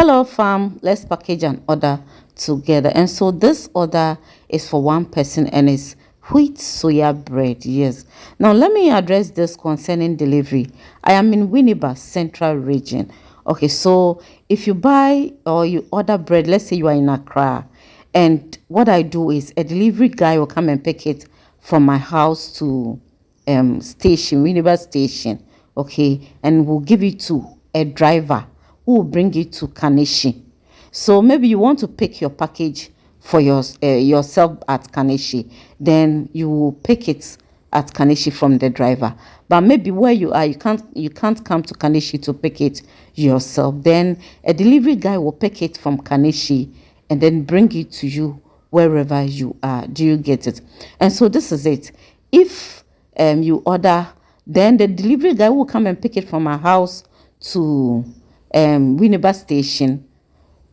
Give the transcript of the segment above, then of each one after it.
Hello fam, let's package an order together. And so this order is for one person and it's wheat soya bread. Yes. Now let me address this concerning delivery. I am in Winneba Central Region. Okay, so if you buy or you order bread, let's say you are in Accra, and what I do is a delivery guy will come and pick it from my house to station, Winneba station. Okay, and we'll give it to a driver who will bring it to Kaneshie. So maybe you want to pick your package for yourself at Kaneshie, then you will pick it at Kaneshie from the driver. But maybe where you are, you can't come to Kaneshie to pick it yourself. Then a delivery guy will pick it from Kaneshie and then bring it to you wherever you are. Do you get it? And so this is it. If you order, then the delivery guy will come and pick it from our house to Winneba station.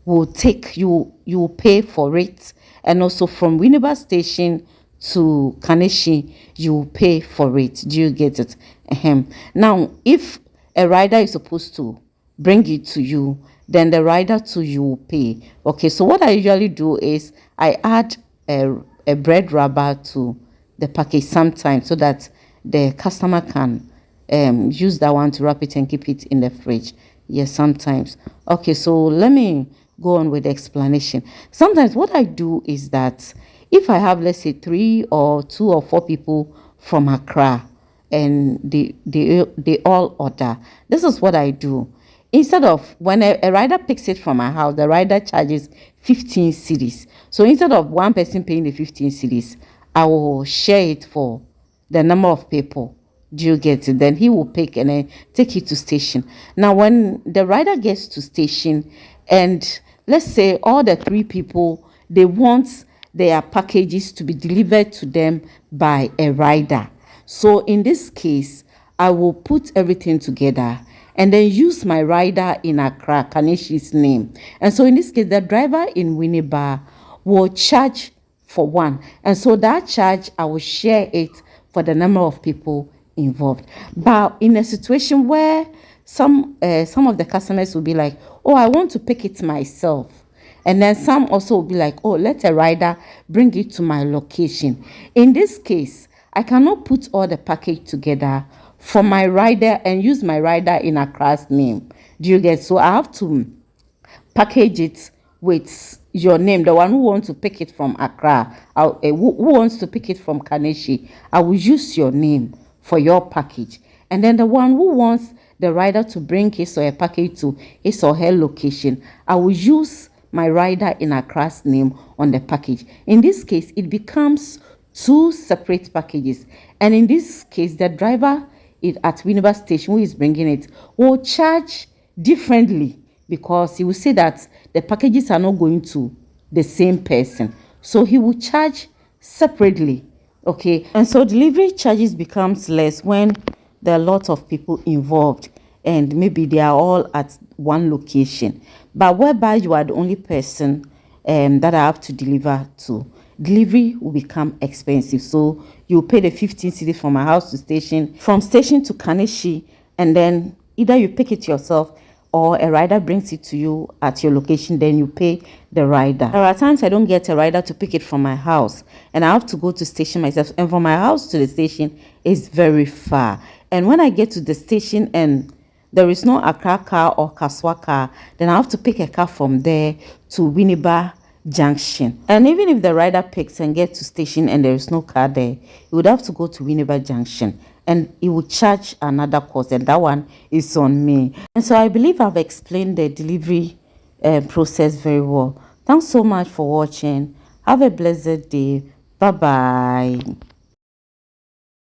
Will take you will pay for it, and also from Winneba station to Kaneshie you will pay for it. Do you get it? Now if a rider is supposed to bring it to you, then the rider too you will pay. Okay, so what I usually do is I add a bread rubber to the package sometimes so that the customer can use that one to wrap it and keep it in the fridge. Yes, sometimes. Okay, so let me go on with the explanation. Sometimes what I do is that if I have, let's say, 3 or 2 or 4 people from Accra and they all order, this is what I do. Instead of when a rider picks it from my house, the rider charges 15 cedis. So instead of one person paying the 15 cedis, I will share it for the number of people. Do you get it? Then he will pick and then take it to station. Now when the rider gets to station, and let's say all the 3 people, they want their packages to be delivered to them by a rider. So in this case, I will put everything together and then use my rider in Accra, Kaneshie's name. And so in this case, the driver in Winneba will charge for one. And so that charge, I will share it for the number of people involved. But in a situation where some of the customers will be like, oh, I want to pick it myself, and then some also will be like, oh, let a rider bring it to my location. In this case, I cannot put all the package together for my rider and use my rider in Accra's name. Do you get? So I have to package it with your name, the one who wants to pick it from Accra, who wants to pick it from Kaneshie. I will use your name for your package, and then the one who wants the rider to bring his or her package to his or her location, I will use my rider in Accra's name on the package. In this case, it becomes 2 separate packages, and in this case, the driver at Winneba station who is bringing it will charge differently, because he will say that the packages are not going to the same person, so he will charge separately. Okay, and so delivery charges becomes less when there are lots of people involved and maybe they are all at one location. But whereby you are the only person that I have to deliver to, delivery will become expensive. So you pay the 15 cedis from my house to station, from station to Kaneshie, and then either you pick it yourself or a rider brings it to you at your location, then you pay the rider. There are times I don't get a rider to pick it from my house and I have to go to station myself, and from my house to the station is very far. And when I get to the station and there is no Accra car or Kaswa car, then I have to pick a car from there to Winneba Junction. And even if the rider picks and gets to station and there is no car there, you would have to go to Winneba Junction, and it will charge another cost, and that one is on me. And so I believe I've explained the delivery process very well. Thanks so much for watching. Have a blessed day. Bye bye.